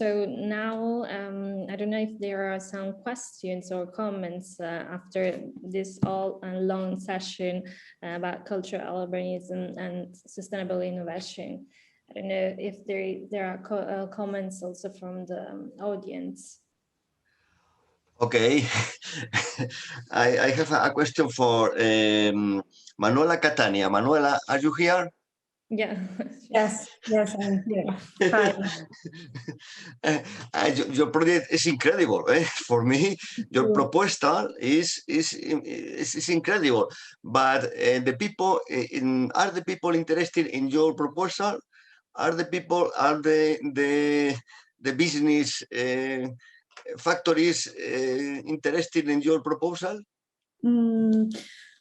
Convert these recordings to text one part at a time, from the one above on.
So now, I don't know if there are some questions or comments after this all long session about cultural urbanism and sustainable innovation. I don't know if there are comments also from the audience. Okay, I have a question for Manuela Catania. Manuela, are you here? Yeah. Yes, I'm here. Hi. Your project is incredible. For me, your proposal is incredible. But the people are the people interested in your proposal? Are the business factories interested in your proposal?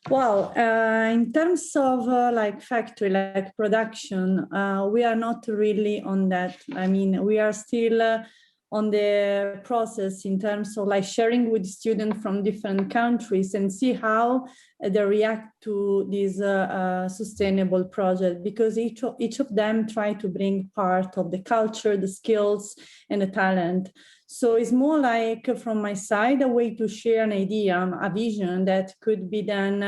Well, in terms of like factory, like production, we are not really on that. I mean, we are still on the process in terms of like sharing with students from different countries and see how they react to this sustainable project, because each of them try to bring part of the culture, the skills, and the talent. So it's more like, from my side, a way to share an idea, a vision that could be then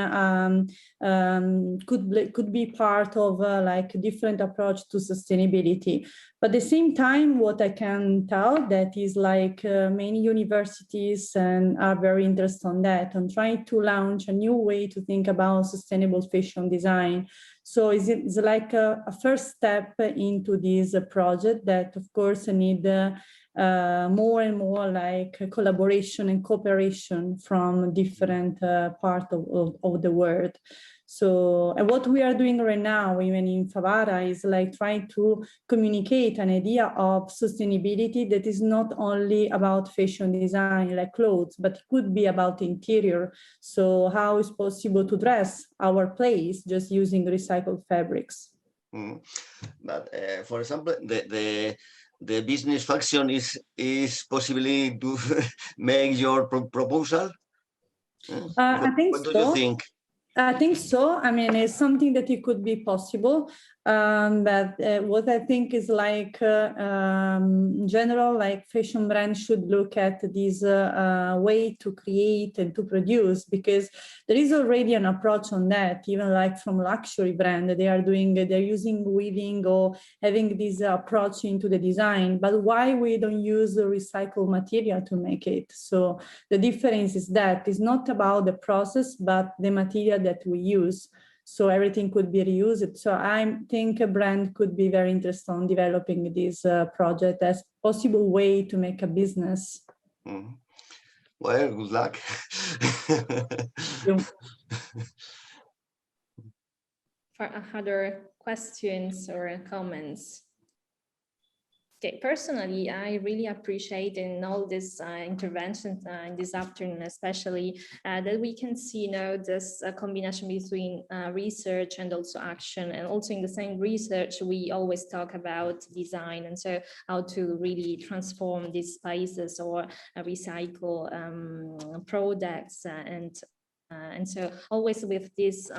could be part of like a different approach to sustainability. But at the same time, what I can tell that is like many universities are very interested on that, on trying to launch a new way to think about sustainable fashion design. So it's like a first step into this project that, of course, need more and more like collaboration and cooperation from different parts of the world. So, and what we are doing right now, even in Favara, is like trying to communicate an idea of sustainability that is not only about fashion design, like clothes, but it could be about interior. So how is possible to dress our place just using recycled fabrics? But for example, the business function is possibly to make your proposal? I think what so. do you think? I think so. I mean, it's something that it could be possible. But what I think is like, in general, like fashion brands should look at this way to create and to produce, because there is already an approach on that, even like from luxury brand, they're using weaving or having this approach into the design. But why we don't use the recycled material to make it? So the difference is that it's not about the process, but the material that we use. So everything could be reused. So I think a brand could be very interested in developing this project as possible way to make a business. Well, good luck. For other questions or comments? Okay, personally, I really appreciate in all this interventions in this afternoon, especially that we can see now this combination between research and also action. And also in the same research, we always talk about design, and so how to really transform these spaces or recycle products and so always with this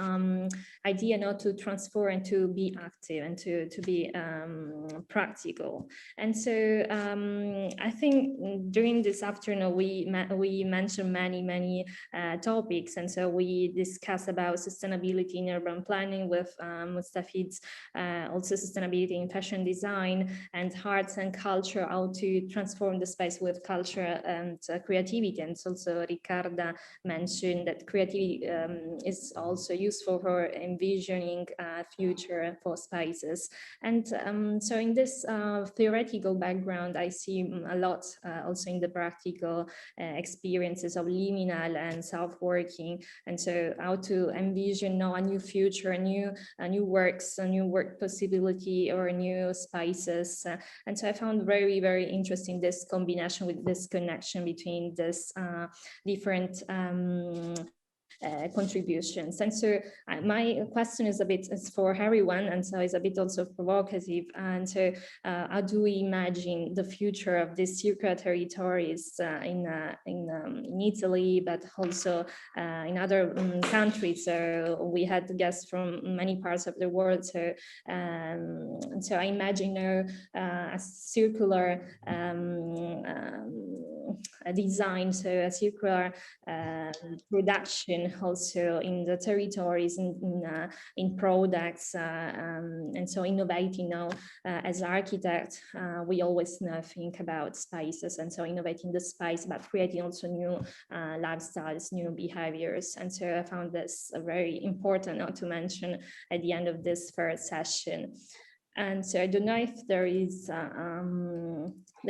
idea not to transfer and to be active and to be practical. And so I think during this afternoon we mentioned many topics, and so we discussed about sustainability in urban planning with Mustafid's also sustainability in fashion design and arts and culture, how to transform the space with culture and creativity. And also Riccarda mentioned that creativity is also useful for envisioning future for spaces. And so in this theoretical background, I see a lot also in the practical experiences of liminal and self-working. And so how to envision now a new future, new works, a new work possibility or new spaces. And so I found very interesting this combination with this connection between this different contributions. And so my question is for everyone, and so it's a bit also provocative. And so how do we imagine the future of these circular territories in Italy, but also in other countries? So we had guests from many parts of the world. So I imagine a circular design, so a circular production also in the territories, in products, and so innovating now. As architects, we always think about spaces, and so innovating the space, but creating also new lifestyles, new behaviors. And so I found this very important not to mention at the end of this first session. And so I don't know if there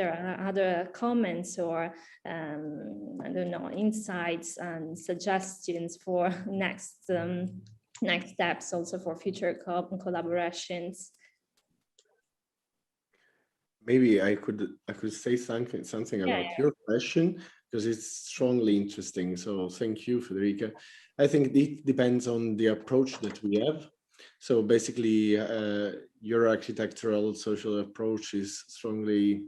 are other comments or I don't know, insights and suggestions for next steps, also for future collaborations. Maybe I could say something about your question, because it's strongly interesting. So thank you, Federica. I think it depends on the approach that we have. So basically, your architectural social approach is strongly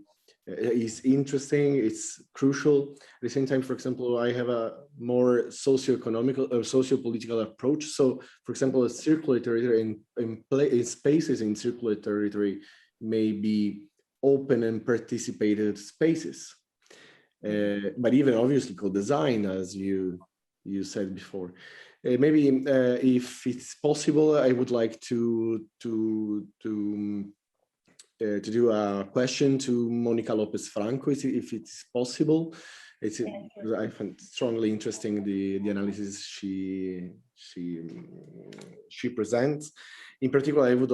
interesting. It's crucial. At the same time, for example, I have a more socio-economical or socio-political approach. So, for example, a circular territory in spaces in circular territory may be open and participated spaces, but even obviously co-design, as you said before. Maybe if it's possible, I would like to do a question to Monica Lopez Franco, if it's possible. I find strongly interesting the analysis she presents. In particular, I would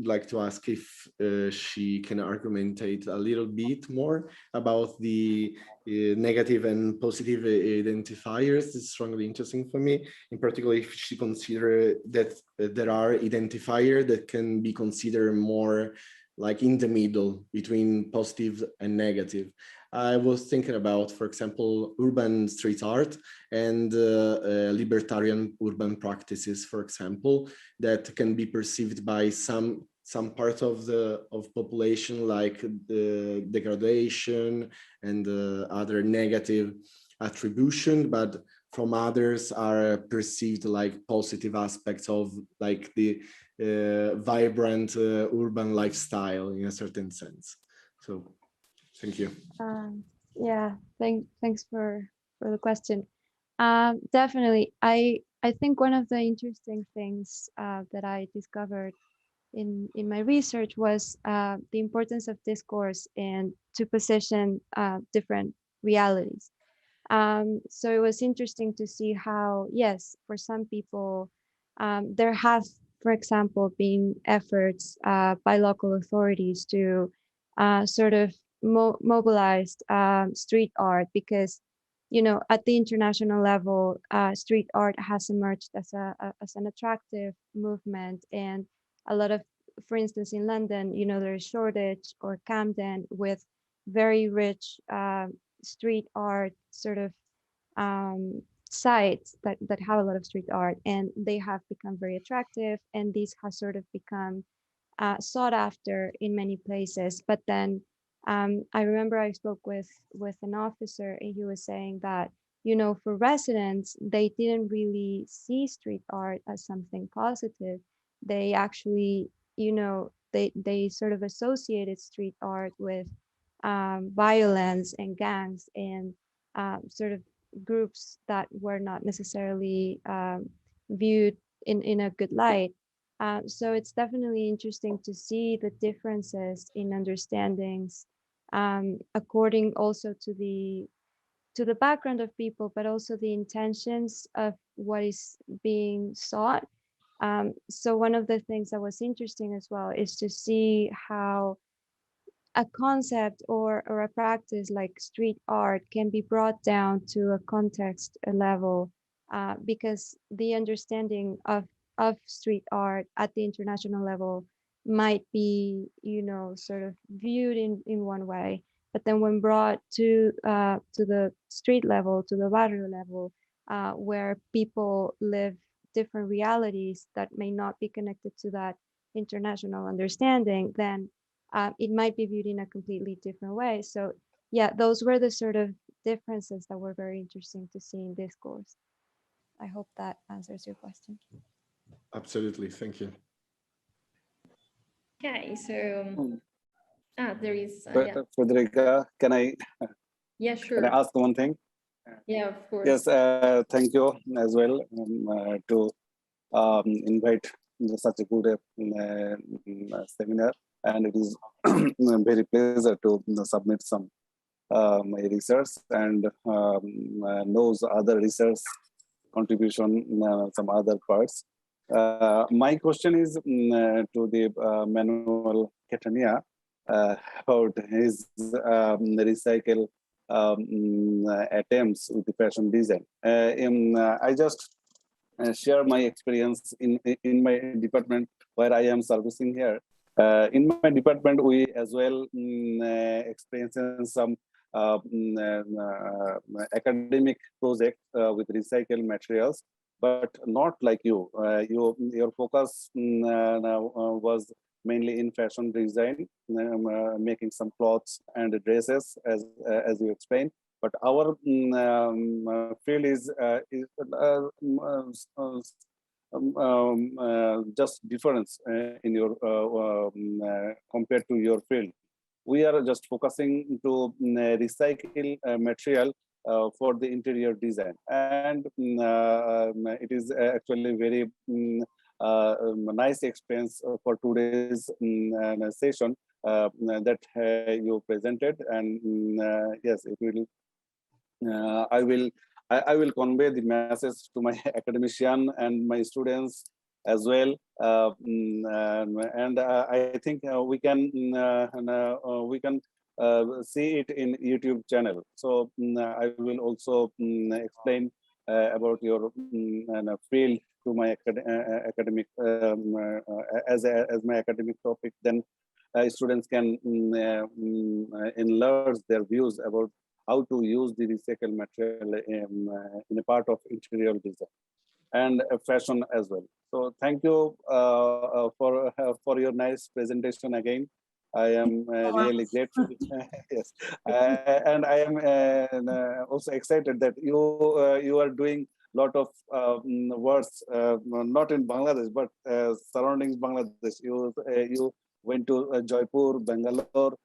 like to ask if she can argumentate a little bit more about the negative and positive identifiers. It's strongly interesting for me. In particular, if she considers that there are identifiers that can be considered more like in the middle between positive and negative. I was thinking about, for example, urban street art and libertarian urban practices, for example, that can be perceived by some part of the population, like the degradation and other negative attribution, but from others are perceived like positive aspects of like the vibrant urban lifestyle in a certain sense. So thank you. Yeah, thanks for the question. Definitely, I think one of the interesting things that I discovered in my research was the importance of discourse and to position different realities. So it was interesting to see how, yes, for some people, there have, for example, been efforts by local authorities to sort of mobilize street art, because, you know, at the international level, street art has emerged as an attractive movement, and a lot of, for instance, in London, you know, there's Shoreditch or Camden with very rich street art sort of sites that have a lot of street art, and they have become very attractive, and these have sort of become sought after in many places. But then I remember I spoke with an officer, and he was saying that, you know, for residents, they didn't really see street art as something positive. They actually, you know, they sort of associated street art with violence and gangs and sort of groups that were not necessarily viewed in a good light. So it's definitely interesting to see the differences in understandings according also to the background of people, but also the intentions of what is being sought. So one of the things that was interesting as well is to see how a concept or a practice like street art can be brought down to a context level, because the understanding of street art at the international level might be, you know, sort of viewed in one way, but then when brought to the street level, to the barrio level, where people live different realities that may not be connected to that international understanding, then it might be viewed in a completely different way. So yeah, those were the sort of differences that were very interesting to see in this course. I hope that answers your question. Absolutely, thank you. Okay, so there is Federica, can I sure. ask one thing? Yeah, of course. Yes, thank you as well to invite such a good seminar, and it is very pleasure to submit some my research and knows other research contribution, some other parts. My question is to the Manuel Catania about his recycle attempts with the fashion design. I just share my experience in my department where I am servicing here. In my department, we as well experiencing some academic project with recycled materials, but not like you. Your focus was mainly in fashion design, making some clothes and dresses, as you explained. But our field is just difference in your compared to your field. We are just focusing to recycle material for the interior design, and it is actually very nice experience for today's session that you presented, and yes, it will. I will convey the message to my academician and my students as well, and I think we can see it in YouTube channel. So I will also explain about your field to my academic as my academic topic. Then students can enlarge their views about how to use the recycled material in a part of interior design and fashion as well. So thank you for your nice presentation again. I am really grateful. Yes, and I am also excited that you are doing lot of works not in Bangladesh but surroundings Bangladesh. You went to Jaipur, Bangalore.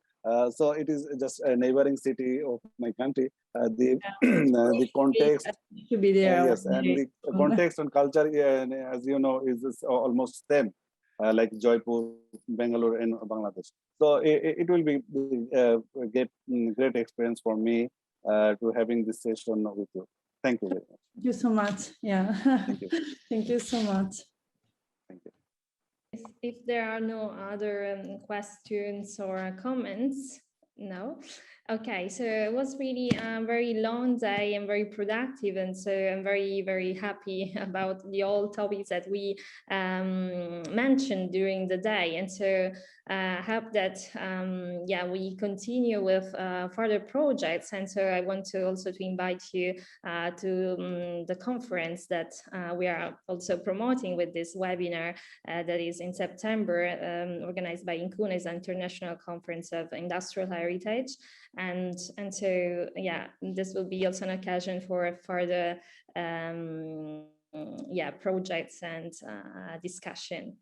So it is just a neighboring city of my country. The context to be there. yes, and the context and culture, as you know, is almost same, like Jaipur, Bangalore, and Bangladesh. So it will be great experience for me to having this session with you. Thank you very much. Thank you so much. Yeah. Thank you. Thank you so much. Thank you. If there are no other questions or comments, no. Okay, so it was really a very long day and very productive, and so I'm very, very happy about the all topics that we mentioned during the day, and so I hope that yeah, we continue with further projects, and so I want to also to invite you to the conference that we are also promoting with this webinar that is in September, organized by Incuna, is an international conference of industrial heritage. And so, yeah, this will be also an occasion for further yeah, projects and discussion.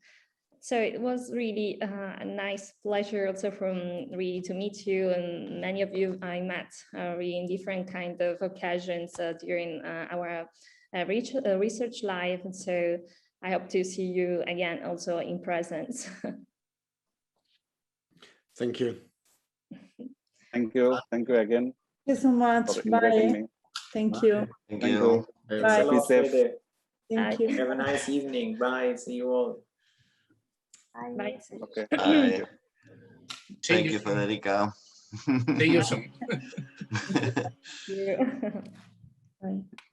So it was really a nice pleasure also from really to meet you, and many of you I met really in different kind of occasions during our research life. And so I hope to see you again also in presence. Thank you. Thank you. Thank you again. Thank you so much. For inviting Bye. me. Thank you. Thank Thank you. you. Bye. Be safe. Thank you. Have a nice evening. Bye. See you all. Bye. Okay. Bye. See Thank you you, Federica. See you soon. Yeah. Bye.